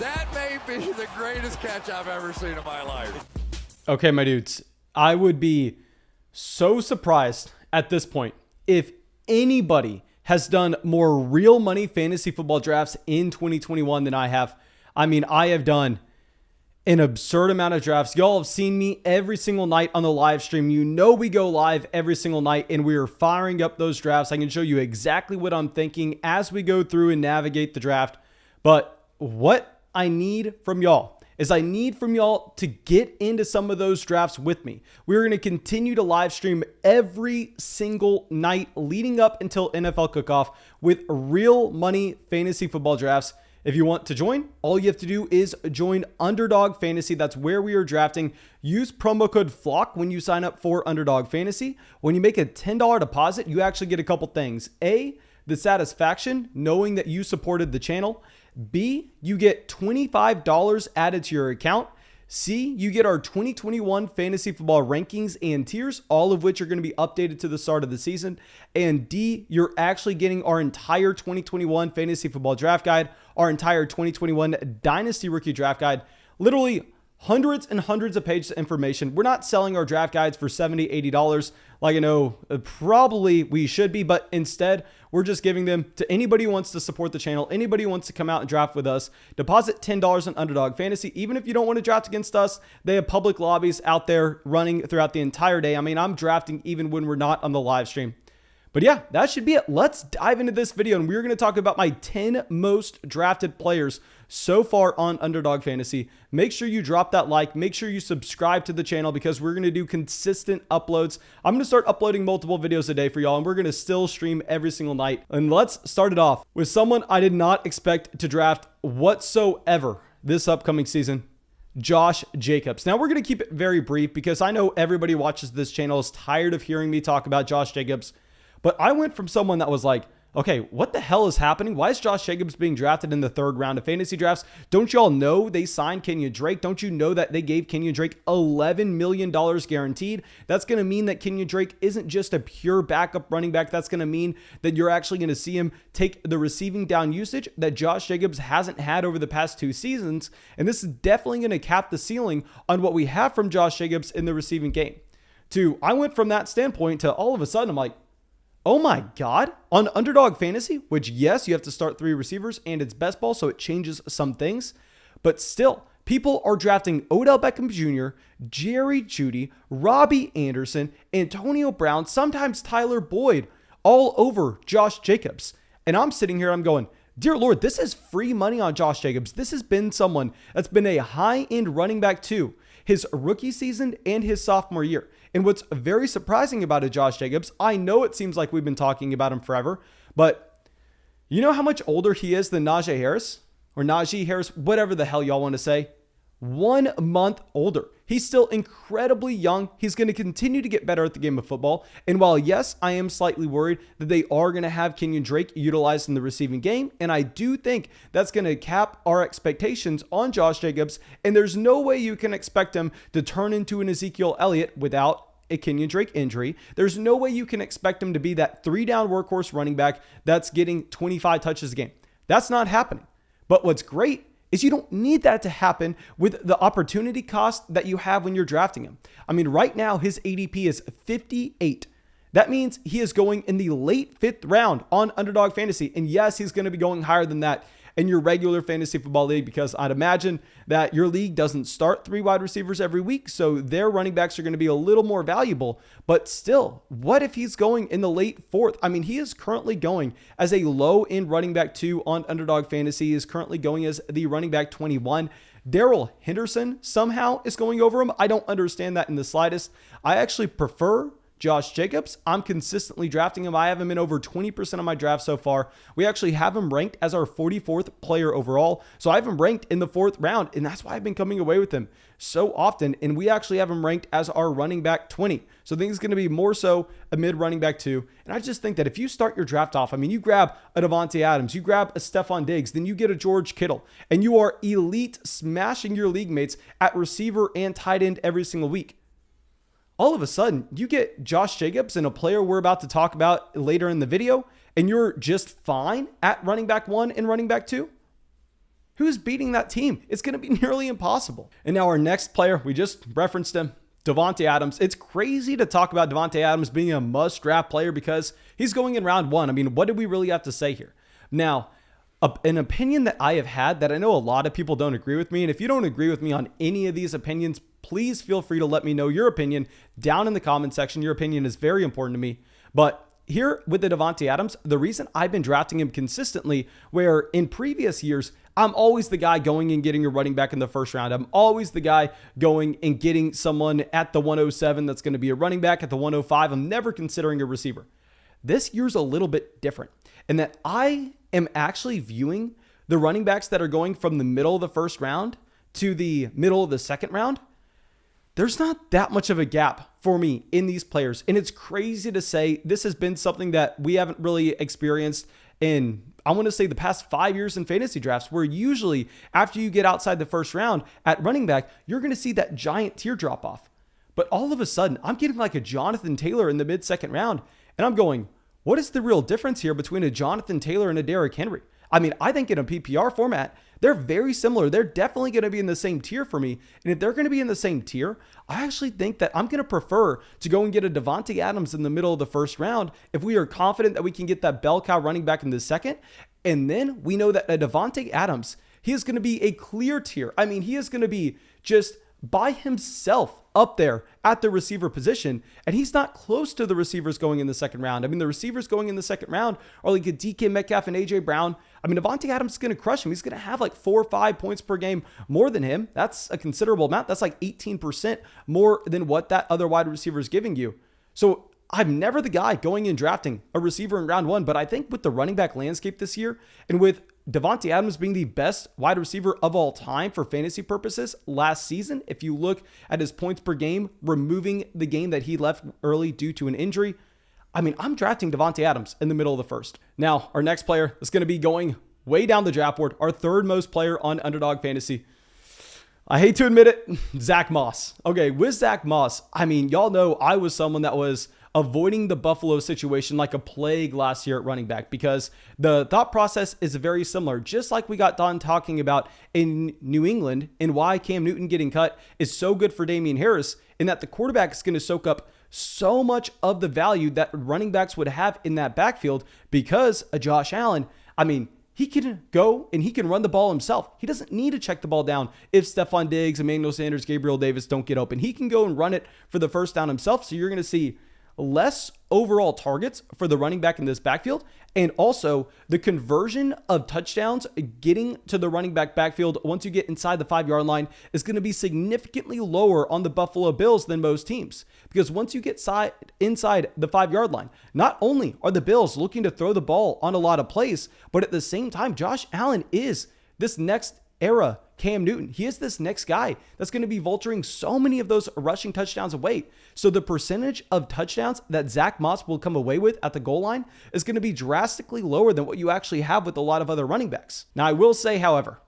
That may be the greatest catch I've ever seen in my life. Okay, my dudes, I would be so surprised at this point if anybody has done more real money fantasy football drafts in 2021 than I have. I mean, I have done an absurd amount of drafts. Y'all have seen me every single night on the live stream. You know we go live every single night and we are firing up those drafts. I can show you exactly what I'm thinking as we go through and navigate the draft. But what I need from y'all is I need from y'all to get into some of those drafts with me. We're going to continue to live stream every single night leading up until NFL kickoff with real money fantasy football drafts. If you want to join, all you have to do is join Underdog Fantasy. That's where we are drafting. Use promo code FLOCK when you sign up for Underdog Fantasy. When you make a $10 deposit, you actually get a couple things. A, the satisfaction, knowing that you supported the channel. B, you get $25 added to your account. C, you get our 2021 fantasy football rankings and tiers, all of which are going to be updated to the start of the season. And D, you're actually getting our entire 2021 fantasy football draft guide, our entire 2021 dynasty rookie draft guide, literally hundreds and hundreds of pages of information. We're not selling our draft guides for $70, $80 like I know probably we should be, but instead we're just giving them to anybody who wants to support the channel, anybody who wants to come out and draft with us. Deposit $10 on Underdog Fantasy. Even if you don't want to draft against us, they have public lobbies out there running throughout the entire day. I mean, I'm drafting even when we're not on the live stream. But yeah, that should be it. Let's dive into this video, and we're going to talk about my 10 most drafted players so far on Underdog Fantasy. Make sure you drop that like. Make sure you subscribe to the channel because we're going to do consistent uploads. I'm going to start uploading multiple videos a day for y'all, and we're going to still stream every single night. And let's start it off with someone I did not expect to draft whatsoever this upcoming season. Josh Jacobs. Now we're going to keep it very brief because I know everybody watches this channel is tired of hearing me talk about Josh Jacobs. But I went from someone that was like, okay, what the hell is happening? Why is Josh Jacobs being drafted in the third round of fantasy drafts? Don't y'all know they signed Kenyon Drake? Don't you know that they gave Kenyon Drake $11 million guaranteed? That's going to mean that Kenyon Drake isn't just a pure backup running back. That's going to mean that you're actually going to see him take the receiving down usage that Josh Jacobs hasn't had over the past 2 seasons. And this is definitely going to cap the ceiling on what we have from Josh Jacobs in the receiving game. I went from that standpoint to all of a sudden, I'm like, oh my God, on Underdog Fantasy, which yes, you have to start 3 receivers and it's best ball, so it changes some things, but still, people are drafting Odell Beckham Jr., Jerry Jeudy, Robbie Anderson, Antonio Brown, sometimes Tyler Boyd, all over Josh Jacobs. And I'm sitting here, I'm going, dear Lord, this is free money on Josh Jacobs. This has been someone that's been a high-end running back too, his rookie season and his sophomore year. And what's very surprising about it, Josh Jacobs, I know it seems like we've been talking about him forever, but you know how much older he is than Najee Harris? Or Najee Harris, whatever the hell y'all want to say. 1 month older. He's still incredibly young. He's going to continue to get better at the game of football. And while, yes, I am slightly worried that they are going to have Kenyon Drake utilized in the receiving game, and I do think that's going to cap our expectations on Josh Jacobs, and there's no way you can expect him to turn into an Ezekiel Elliott without a Kenyon Drake injury. There's no way you can expect him to be that 3-down workhorse running back that's getting 25 touches a game. That's not happening. But what's great is you don't need that to happen with the opportunity cost that you have when you're drafting him. I mean, right now, his ADP is 58. That means he is going in the late 5th round on Underdog Fantasy. And yes, he's going to be going higher than that in your regular fantasy football league because I'd imagine that your league doesn't start 3 wide receivers every week. So their running backs are going to be a little more valuable. But still, what if he's going in the late 4th? I mean, he is currently going as a low-end running back 2 on Underdog Fantasy. He is currently going as the running back 21. Darrell Henderson somehow is going over him. I don't understand that in the slightest. I actually prefer Josh Jacobs. I'm consistently drafting him. I have him in over 20% of my drafts so far. We actually have him ranked as our 44th player overall. So I have him ranked in the 4th round, and that's why I've been coming away with him so often. And we actually have him ranked as our running back 20. So I think it's going to be more so a mid running back 2. And I just think that if you start your draft off, I mean, you grab a Davante Adams, you grab a Stephon Diggs, then you get a George Kittle, and you are elite smashing your league mates at receiver and tight end every single week. All of a sudden, you get Josh Jacobs and a player we're about to talk about later in the video, and you're just fine at running back 1 and running back 2? Who's beating that team? It's going to be nearly impossible. And now our next player, we just referenced him, Davante Adams. It's crazy to talk about Davante Adams being a must-draft player because he's going in round 1. I mean, what do we really have to say here? Now, an opinion that I have had that I know a lot of people don't agree with me, and if you don't agree with me on any of these opinions, please feel free to let me know your opinion down in the comment section. Your opinion is very important to me. But here with the Davante Adams, the reason I've been drafting him consistently, where in previous years, I'm always the guy going and getting a running back in the first round. I'm always the guy going and getting someone at the 107 that's going to be a running back. At the 105, I'm never considering a receiver. This year's a little bit different in that I am actually viewing the running backs that are going from the middle of the first round to the middle of the second round. There's not that much of a gap for me in these players. And it's crazy to say this has been something that we haven't really experienced in, I want to say, the past 5 years in fantasy drafts, where usually after you get outside the first round at running back, you're going to see that giant tier drop off. But all of a sudden, I'm getting like a Jonathan Taylor in the mid-second round, and I'm going, what is the real difference here between a Jonathan Taylor and a Derrick Henry? I mean, I think in a PPR format, they're very similar. They're definitely going to be in the same tier for me. And if they're going to be in the same tier, I actually think that I'm going to prefer to go and get a Davante Adams in the middle of the first round if we are confident that we can get that bell cow running back in the second. And then we know that a Davante Adams, he is going to be a clear tier. I mean, he is going to be just by himself up there at the receiver position, and he's not close to the receivers going in the second round. I mean, the receivers going in the second round are like a DK Metcalf and AJ Brown. I mean, Davante Adams is going to crush him. He's going to have like 4 or 5 points per game more than him. That's a considerable amount. That's like 18% more than what that other wide receiver is giving you. So I'm never the guy going and drafting a receiver in round 1, but I think with the running back landscape this year, and with Davante Adams being the best wide receiver of all time for fantasy purposes last season, if you look at his points per game, removing the game that he left early due to an injury, I mean, I'm drafting Davante Adams in the middle of the first. Now, our next player is going to be going way down the draft board, our third most player on Underdog Fantasy. I hate to admit it, Zack Moss. Okay, with Zack Moss, I mean, y'all know I was someone that was avoiding the Buffalo situation like a plague last year at running back, because the thought process is very similar. Just like we got done talking about in New England and why Cam Newton getting cut is so good for Damian Harris, in that the quarterback is going to soak up so much of the value that running backs would have in that backfield, because a Josh Allen, I mean, he can go and he can run the ball himself. He doesn't need to check the ball down if Stephon Diggs, Emmanuel Sanders, Gabriel Davis don't get open. He can go and run it for the first down himself. So you're going to see less overall targets for the running back in this backfield, and also the conversion of touchdowns getting to the running back backfield once you get inside the 5-yard line is going to be significantly lower on the Buffalo Bills than most teams, because once you get inside the 5-yard line, not only are the Bills looking to throw the ball on a lot of plays, but at the same time, Josh Allen is this next era Cam Newton. He is this next guy that's going to be vulturing so many of those rushing touchdowns away. So the percentage of touchdowns that Zack Moss will come away with at the goal line is going to be drastically lower than what you actually have with a lot of other running backs. Now, I will say, however,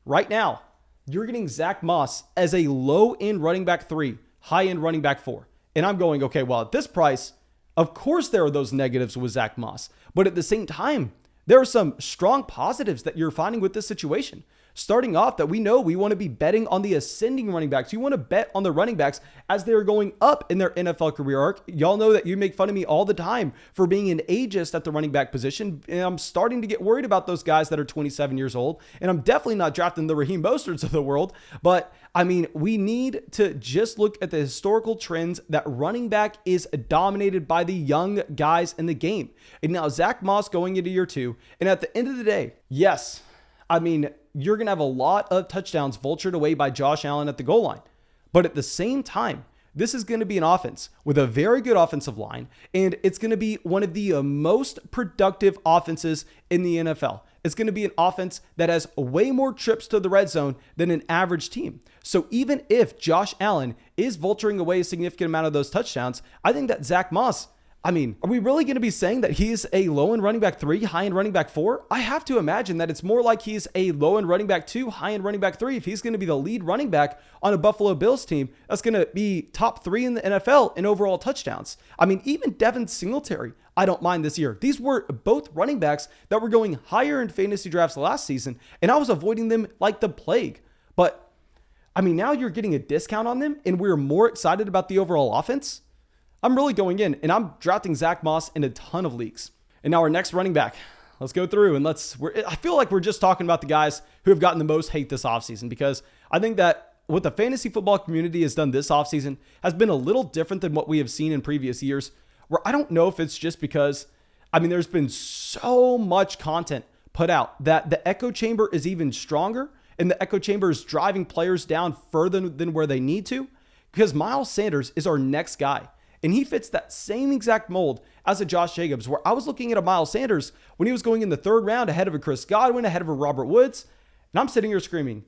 right now, you're getting Zack Moss as a low-end running back 3, high-end running back 4. And I'm going, okay, well, at this price, of course there are those negatives with Zack Moss. But at the same time, there are some strong positives that you're finding with this situation. Starting off, that we know we want to be betting on the ascending running backs. You want to bet on the running backs as they're going up in their NFL career arc. Y'all know that you make fun of me all the time for being an ageist at the running back position. And I'm starting to get worried about those guys that are 27 years old. And I'm definitely not drafting the Raheem Mosterts of the world. But I mean, we need to just look at the historical trends that running back is dominated by the young guys in the game. And now Zack Moss going into year 2. And at the end of the day, yes, I mean, you're going to have a lot of touchdowns vultured away by Josh Allen at the goal line. But at the same time, this is going to be an offense with a very good offensive line, and it's going to be one of the most productive offenses in the NFL. It's going to be an offense that has way more trips to the red zone than an average team. So even if Josh Allen is vulturing away a significant amount of those touchdowns, I think that Zack Moss, I mean, are we really going to be saying that he's a low-end running back 3, high-end running back 4? I have to imagine that it's more like he's a low-end running back 2, high-end running back 3 if he's going to be the lead running back on a Buffalo Bills team that's going to be top 3 in the NFL in overall touchdowns. I mean, even Devin Singletary, I don't mind this year. These were both running backs that were going higher in fantasy drafts last season, and I was avoiding them like the plague. But, I mean, now you're getting a discount on them, and we're more excited about the overall offense. I'm really going in, and I'm drafting Zack Moss in a ton of leagues. And now our next running back. Let's go through and I feel like we're just talking about the guys who have gotten the most hate this offseason, because I think that what the fantasy football community has done this offseason has been a little different than what we have seen in previous years, where I don't know if it's just because, I mean, there's been so much content put out that the echo chamber is even stronger, and the echo chamber is driving players down further than where they need to, because Miles Sanders is our next guy. And he fits that same exact mold as a Josh Jacobs, where I was looking at a Miles Sanders when he was going in the 3rd round ahead of a Chris Godwin, ahead of a Robert Woods. And I'm sitting here screaming,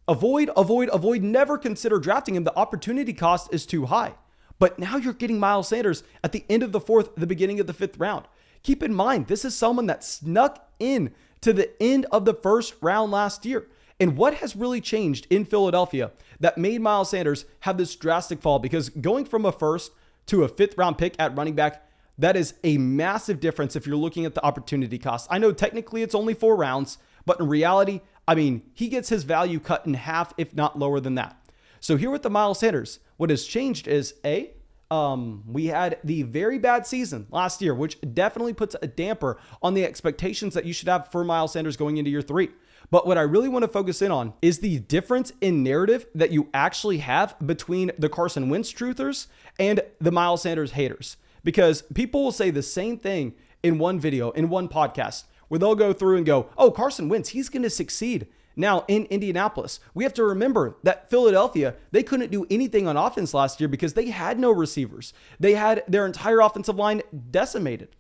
avoid, avoid, avoid, never consider drafting him. The opportunity cost is too high. But now you're getting Miles Sanders at the end of the 4th, the beginning of the 5th round. Keep in mind, this is someone that snuck in to the end of the 1st round last year. And what has really changed in Philadelphia that made Miles Sanders have this drastic fall? Because going from a 1st to a 5th round pick at running back, that is a massive difference if you're looking at the opportunity cost. I know technically it's only 4 rounds, but in reality, I mean, he gets his value cut in half, if not lower than that. So here with the Miles Sanders, what has changed is we had the very bad season last year, which definitely puts a damper on the expectations that you should have for Miles Sanders going into year 3. But what I really want to focus in on is the difference in narrative that you actually have between the Carson Wentz truthers and the Miles Sanders haters. Because people will say the same thing in one video, in one podcast, where they'll go through and go, oh, Carson Wentz, he's going to succeed now in Indianapolis. We have to remember that Philadelphia, they couldn't do anything on offense last year because they had no receivers. They had their entire offensive line decimated.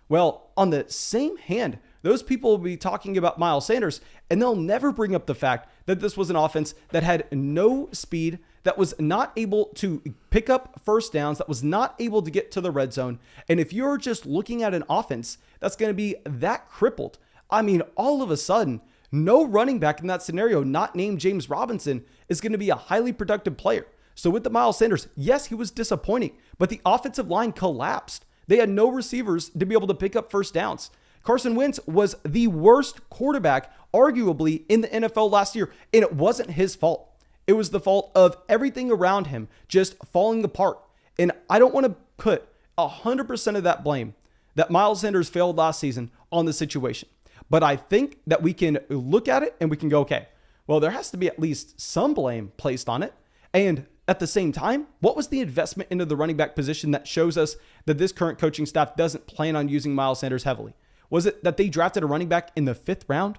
Well, on the same hand, those people will be talking about Miles Sanders, and they'll never bring up the fact that this was an offense that had no speed, that was not able to pick up first downs, that was not able to get to the red zone. And if you're just looking at an offense that's going to be that crippled, I mean, all of a sudden, no running back in that scenario, not named James Robinson, is going to be a highly productive player. So with the Miles Sanders, yes, he was disappointing, but the offensive line collapsed. They had no receivers to be able to pick up first downs. Carson Wentz was the worst quarterback, arguably, in the NFL last year, and it wasn't his fault. It was the fault of everything around him just falling apart. And I don't want to put 100% of that blame that Miles Sanders failed last season on the situation. But I think that we can look at it and we can go, okay, well, there has to be at least some blame placed on it. And at the same time, what was the investment into the running back position that shows us that this current coaching staff doesn't plan on using Miles Sanders heavily? Was it that they drafted a running back in the 5th round?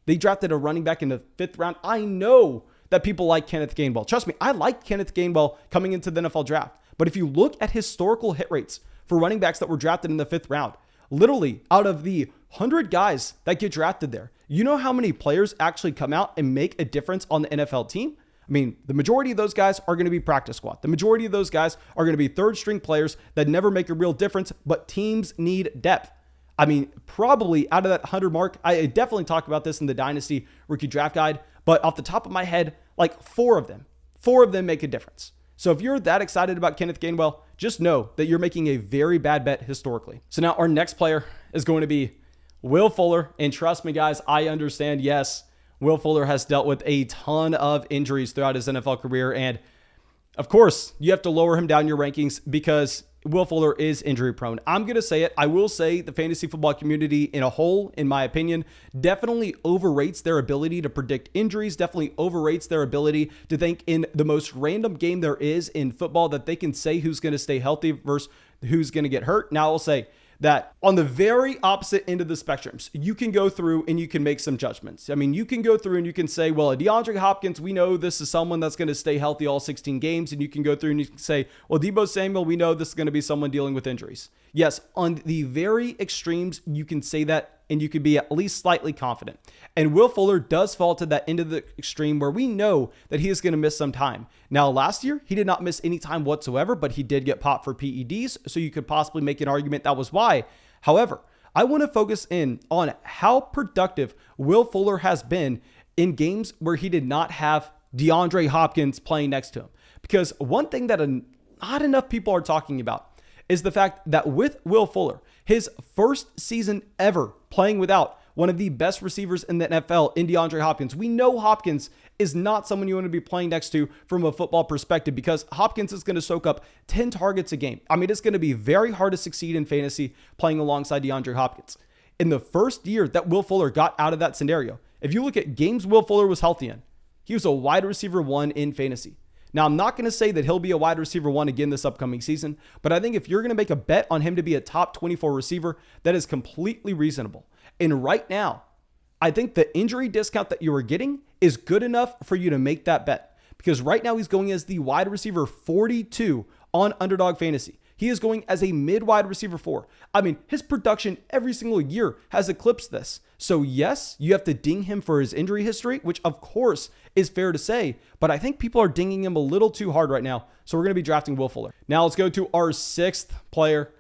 They drafted a running back in the 5th round. I know that people like Kenneth Gainwell. Trust me, I like Kenneth Gainwell coming into the NFL draft. But if you look at historical hit rates for running backs that were drafted in the 5th round, literally out of the 100 guys that get drafted there, you know how many players actually come out and make a difference on the NFL team? I mean, the majority of those guys are going to be practice squad. The majority of those guys are going to be 3rd string players that never make a real difference, but teams need depth. I mean, probably out of that 100 mark, I definitely talk about this in the Dynasty Rookie Draft Guide, but off the top of my head, like 4 of them make a difference. So if you're that excited about Kenneth Gainwell, just know that you're making a very bad bet historically. So now our next player is going to be Will Fuller. And trust me, guys, I understand, yes, Will Fuller has dealt with a ton of injuries throughout his NFL career. And of course, you have to lower him down your rankings because Will Fuller is injury prone. I'm going to say it. I will say the fantasy football community in a whole, in my opinion, definitely overrates their ability to predict injuries, definitely overrates their ability to think in the most random game there is in football that they can say who's going to stay healthy versus who's going to get hurt. Now I'll say that on the very opposite end of the spectrums, you can go through and you can make some judgments. I mean, you can go through and you can say, well, a DeAndre Hopkins, we know this is someone that's going to stay healthy all 16 games. And you can go through and you can say, well, Deebo Samuel, we know this is going to be someone dealing with injuries. Yes, on the very extremes, you can say that and you could be at least slightly confident. And Will Fuller does fall to that end of the extreme where we know that he is going to miss some time. Now, last year, he did not miss any time whatsoever, but he did get popped for PEDs, so you could possibly make an argument that was why. However, I want to focus in on how productive Will Fuller has been in games where he did not have DeAndre Hopkins playing next to him. Because one thing that not enough people are talking about is the fact that with Will Fuller, his first season ever playing without one of the best receivers in the NFL in DeAndre Hopkins, we know Hopkins is not someone you want to be playing next to from a football perspective because Hopkins is going to soak up 10 targets a game. I mean, it's going to be very hard to succeed in fantasy playing alongside DeAndre Hopkins. In the first year that Will Fuller got out of that scenario, if you look at games Will Fuller was healthy in, he was a wide receiver 1 in fantasy. Now, I'm not going to say that he'll be a wide receiver 1 again this upcoming season, but I think if you're going to make a bet on him to be a top 24 receiver, that is completely reasonable. And right now, I think the injury discount that you are getting is good enough for you to make that bet. Because right now he's going as the wide receiver 42 on Underdog Fantasy. He is going as a mid-wide receiver 4. I mean, his production every single year has eclipsed this. So yes, you have to ding him for his injury history, which of course is fair to say, but I think people are dinging him a little too hard right now. So we're going to be drafting Will Fuller. Now let's go to our 6th player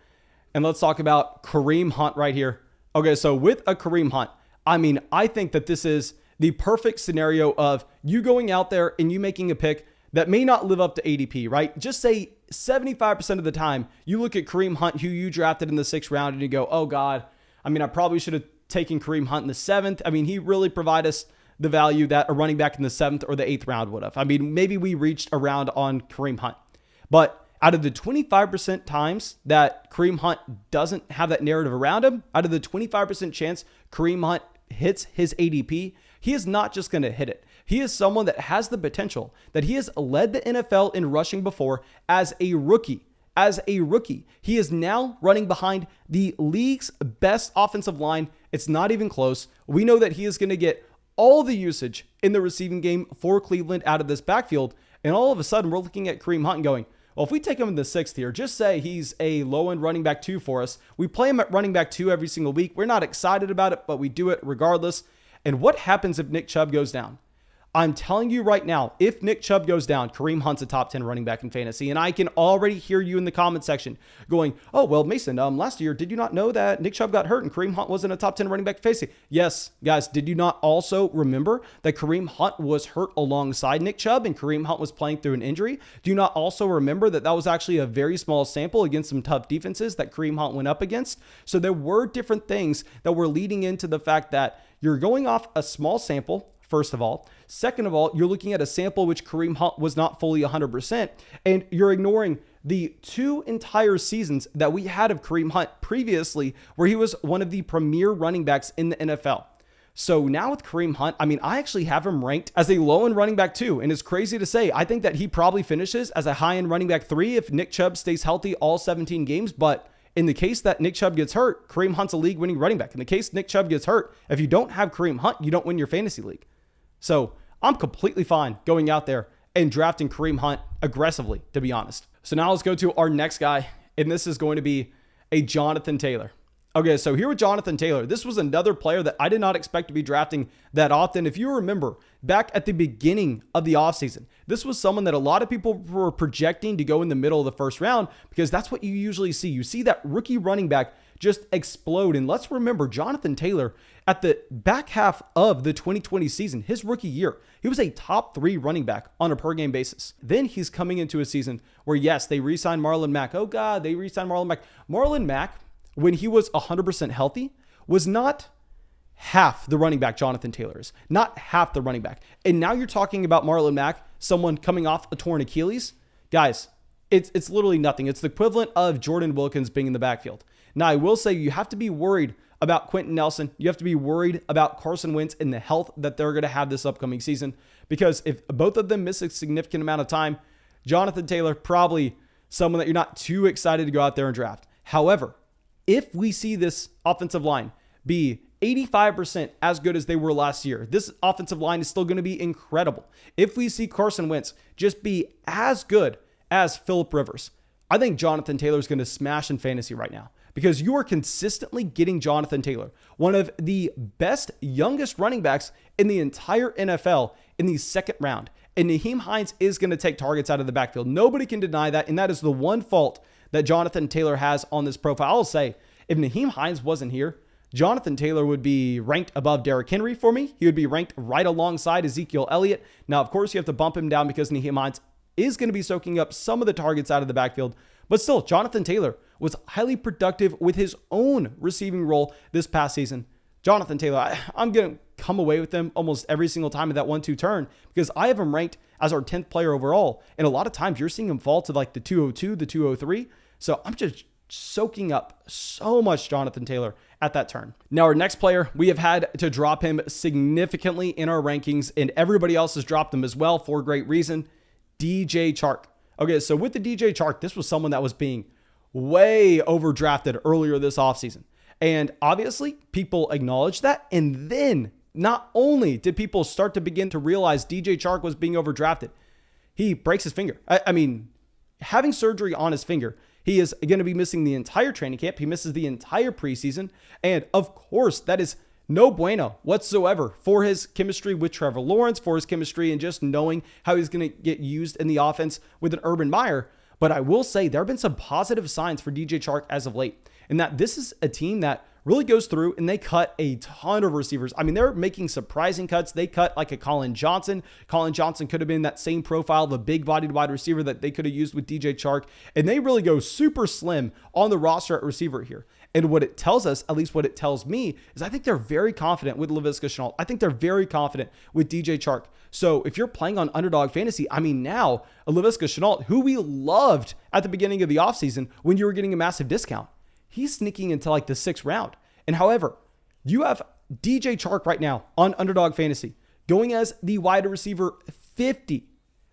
and let's talk about Kareem Hunt right here. Okay, so with a Kareem Hunt, I mean, I think that this is the perfect scenario of you going out there and you making a pick that may not live up to ADP, right? Just say 75% of the time you look at Kareem Hunt, who you drafted in the 6th round, and you go, oh God, I mean, I probably should have taken Kareem Hunt in the 7th. I mean, he really provided us the value that a running back in the 7th or the 8th round would have. I mean, maybe we reached around on Kareem Hunt. But out of the 25% times that Kareem Hunt doesn't have that narrative around him, out of the 25% chance Kareem Hunt hits his ADP, he is not just going to hit it. He is someone that has the potential, that he has led the NFL in rushing before as a rookie. As a rookie, he is now running behind the league's best offensive line. It's not even close. We know that he is going to get all the usage in the receiving game for Cleveland out of this backfield. And all of a sudden, we're looking at Kareem Hunt and going, well, if we take him in the 6th here, just say he's a low-end running back 2 for us. We play him at running back 2 every single week. We're not excited about it, but we do it regardless. And what happens if Nick Chubb goes down? I'm telling you right now, if Nick Chubb goes down, Kareem Hunt's a top 10 running back in fantasy. And I can already hear you in the comment section going, oh, well, Mason, last year, did you not know that Nick Chubb got hurt and Kareem Hunt wasn't a top 10 running back in fantasy? Yes, guys, did you not also remember that Kareem Hunt was hurt alongside Nick Chubb and Kareem Hunt was playing through an injury? Do you not also remember that that was actually a very small sample against some tough defenses that Kareem Hunt went up against? So there were different things that were leading into the fact that you're going off a small sample, first of all. Second of all, you're looking at a sample which Kareem Hunt was not fully 100%, and you're ignoring the 2 entire seasons that we had of Kareem Hunt previously, where he was one of the premier running backs in the NFL. So now with Kareem Hunt, I mean, I actually have him ranked as a low-end running back 2, and it's crazy to say. I think that he probably finishes as a high-end running back 3 if Nick Chubb stays healthy all 17 games, but in the case that Nick Chubb gets hurt, Kareem Hunt's a league-winning running back. In the case Nick Chubb gets hurt, if you don't have Kareem Hunt, you don't win your fantasy league. So I'm completely fine going out there and drafting Kareem Hunt aggressively, to be honest. So now let's go to our next guy, and this is going to be a Jonathan Taylor. Okay, so here with Jonathan Taylor, this was another player that I did not expect to be drafting that often. If you remember, back at the beginning of the offseason, this was someone that a lot of people were projecting to go in the middle of the 1st round because that's what you usually see. You see that rookie running back just explode. And let's remember, Jonathan Taylor, at the back half of the 2020 season, his rookie year, he was a top 3 running back on a per game basis. Then he's coming into a season where, yes, they re-signed Marlon Mack. Oh God, they re-signed Marlon Mack. Marlon Mack, when he was 100% healthy, was not half the running back Jonathan Taylor is. Not half the running back. And now you're talking about Marlon Mack, someone coming off a torn Achilles. Guys, it's literally nothing. It's the equivalent of Jordan Wilkins being in the backfield. Now, I will say you have to be worried about Quentin Nelson. You have to be worried about Carson Wentz and the health that they're going to have this upcoming season. Because if both of them miss a significant amount of time, Jonathan Taylor, probably someone that you're not too excited to go out there and draft. However, if we see this offensive line be 85% as good as they were last year, this offensive line is still going to be incredible. If we see Carson Wentz just be as good as Phillip Rivers, I think Jonathan Taylor is going to smash in fantasy right now. because you are consistently getting Jonathan Taylor, one of the best youngest running backs in the entire NFL, in the second round. And Nyheim Hines is going to take targets out of the backfield. Nobody can deny that. And that is the one fault that Jonathan Taylor has on this profile. I'll say, if Nyheim Hines wasn't here, Jonathan Taylor would be ranked above Derrick Henry for me. He would be ranked right alongside Ezekiel Elliott. Now, of course, you have to bump him down because Nyheim Hines is going to be soaking up some of the targets out of the backfield. But still, Jonathan Taylor was highly productive with his own receiving role this past season. Jonathan Taylor, I'm going to come away with him almost every single time of that 1-2 turn because I have him ranked as our 10th player overall. And a lot of times you're seeing him fall to like the 202, the 203. So I'm just soaking up so much Jonathan Taylor at that turn. Now, our next player, we have had to drop him significantly in our rankings, and everybody else has dropped him as well for great reason. DJ Chark. Okay, so with the DJ Chark, this was someone that was being way overdrafted earlier this offseason. And obviously, people acknowledged that. And then, not only did people start to begin to realize DJ Chark was being overdrafted, he breaks his finger. I mean, having surgery on his finger, he is going to be missing the entire training camp. He misses the entire preseason. And of course, that is no bueno whatsoever for his chemistry with Trevor Lawrence, for his chemistry and just knowing how he's going to get used in the offense with an Urban Meyer. But I will say there have been some positive signs for DJ Chark as of late, and that this is a team that really goes through and they cut a ton of receivers. I mean, they're making surprising cuts. They cut like a Colin Johnson. Colin Johnson could have been that same profile of a big-bodied wide receiver that they could have used with DJ Chark. And they really go super slim on the roster at receiver here. And what it tells us, at least what it tells me, is I think they're very confident with Laviska Shenault. I think they're very confident with DJ Chark. So if you're playing on Underdog Fantasy, I mean, now Laviska Shenault, who we loved at the beginning of the offseason when you were getting a massive discount, he's sneaking into like the 6th round. And however, you have DJ Chark right now on Underdog Fantasy going as the wide receiver 50.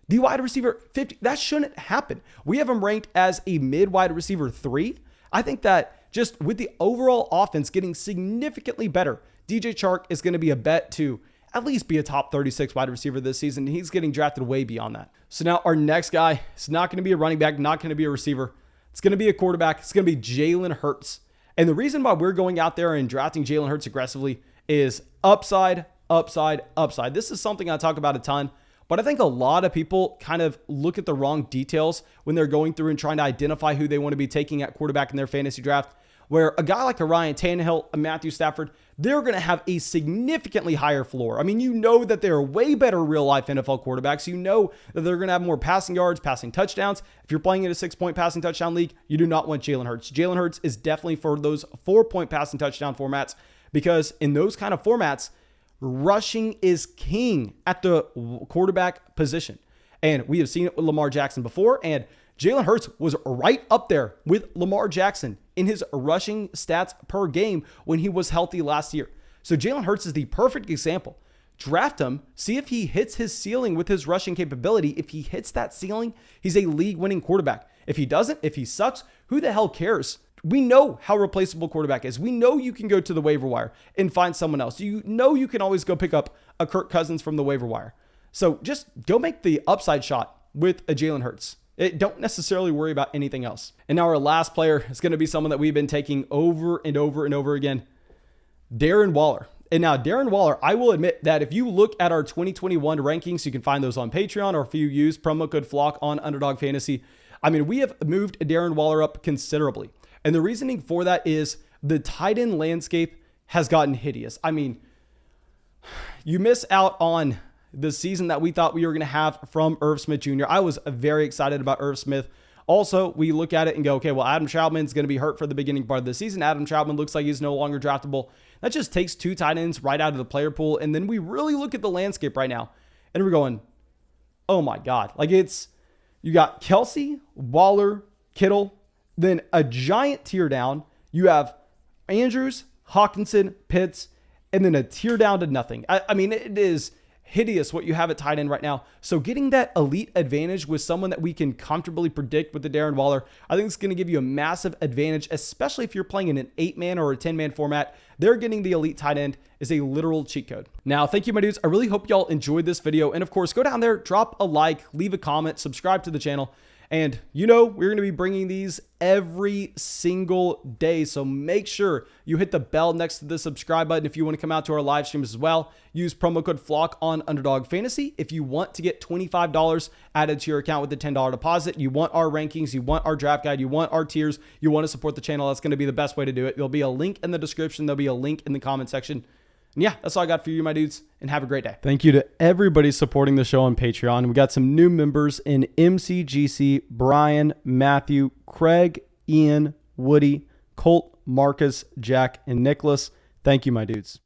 The wide receiver 50. That shouldn't happen. We have him ranked as a mid wide receiver 3. I think that just with the overall offense getting significantly better, DJ Chark is going to be a bet to at least be a top 36 wide receiver this season. He's getting drafted way beyond that. So now our next guy is not going to be a running back, not going to be a receiver. It's going to be a quarterback. It's going to be Jalen Hurts. And the reason why we're going out there and drafting Jalen Hurts aggressively is upside, upside, upside. This is something I talk about a ton, but I think a lot of people kind of look at the wrong details when they're going through and trying to identify who they want to be taking at quarterback in their fantasy draft, where a guy like a Ryan Tannehill, a Matthew Stafford, they're going to have a significantly higher floor. I mean, you know that they're way better real-life NFL quarterbacks. You know that they're going to have more passing yards, passing touchdowns. If you're playing in a 6-point passing touchdown league, you do not want Jalen Hurts. Jalen Hurts is definitely for those 4-point passing touchdown formats, because in those kind of formats, rushing is king at the quarterback position. And we have seen it with Lamar Jackson before, and Jalen Hurts was right up there with Lamar Jackson in his rushing stats per game when he was healthy last year. So Jalen Hurts is the perfect example. Draft him, see if he hits his ceiling with his rushing capability. If he hits that ceiling, he's a league-winning quarterback. If he doesn't, if he sucks, who the hell cares? We know how replaceable quarterback is. We know you can go to the waiver wire and find someone else. You know you can always go pick up a Kirk Cousins from the waiver wire. So just go make the upside shot with a Jalen Hurts. Don't necessarily worry about anything else. And now our last player is going to be someone that we've been taking over and over and over again, Darren Waller. And now Darren Waller, I will admit that if you look at our 2021 rankings, you can find those on Patreon, or if you use promo code FLOCK on Underdog Fantasy. I mean, we have moved Darren Waller up considerably. And the reasoning for that is the tight end landscape has gotten hideous. I mean, you miss out on the season that we thought we were going to have from Irv Smith Jr. I was very excited about Irv Smith. Also, we look at it and go, okay, well, Adam Troutman's going to be hurt for the beginning part of the season. Adam Troutman looks like he's no longer draftable. That just takes 2 tight ends right out of the player pool. And then we really look at the landscape right now and we're going, oh my God. Like you got Kelsey, Waller, Kittle, then a giant tier down. You have Andrews, Hawkinson, Pitts, and then a tier down to nothing. I mean, it is hideous what you have at tight end right now. So getting that elite advantage with someone that we can comfortably predict with the Darren Waller, I think it's going to give you a massive advantage, especially if you're playing in an 8-man or a 10-man format. They're getting the elite tight end is a literal cheat code. Now, thank you, my dudes. I really hope y'all enjoyed this video. And of course, go down there, drop a like, leave a comment, subscribe to the channel. And you know, we're going to be bringing these every single day. So make sure you hit the bell next to the subscribe button if you want to come out to our live streams as well. Use promo code FLOCK on Underdog Fantasy if you want to get $25 added to your account with a $10 deposit. You want our rankings, you want our draft guide, you want our tiers, you want to support the channel. That's going to be the best way to do it. There'll be a link in the description. There'll be a link in the comment section. And yeah, that's all I got for you, my dudes, and have a great day. Thank you to everybody supporting the show on Patreon. We got some new members in MCGC, Brian, Matthew, Craig, Ian, Woody, Colt, Marcus, Jack, and Nicholas. Thank you, my dudes.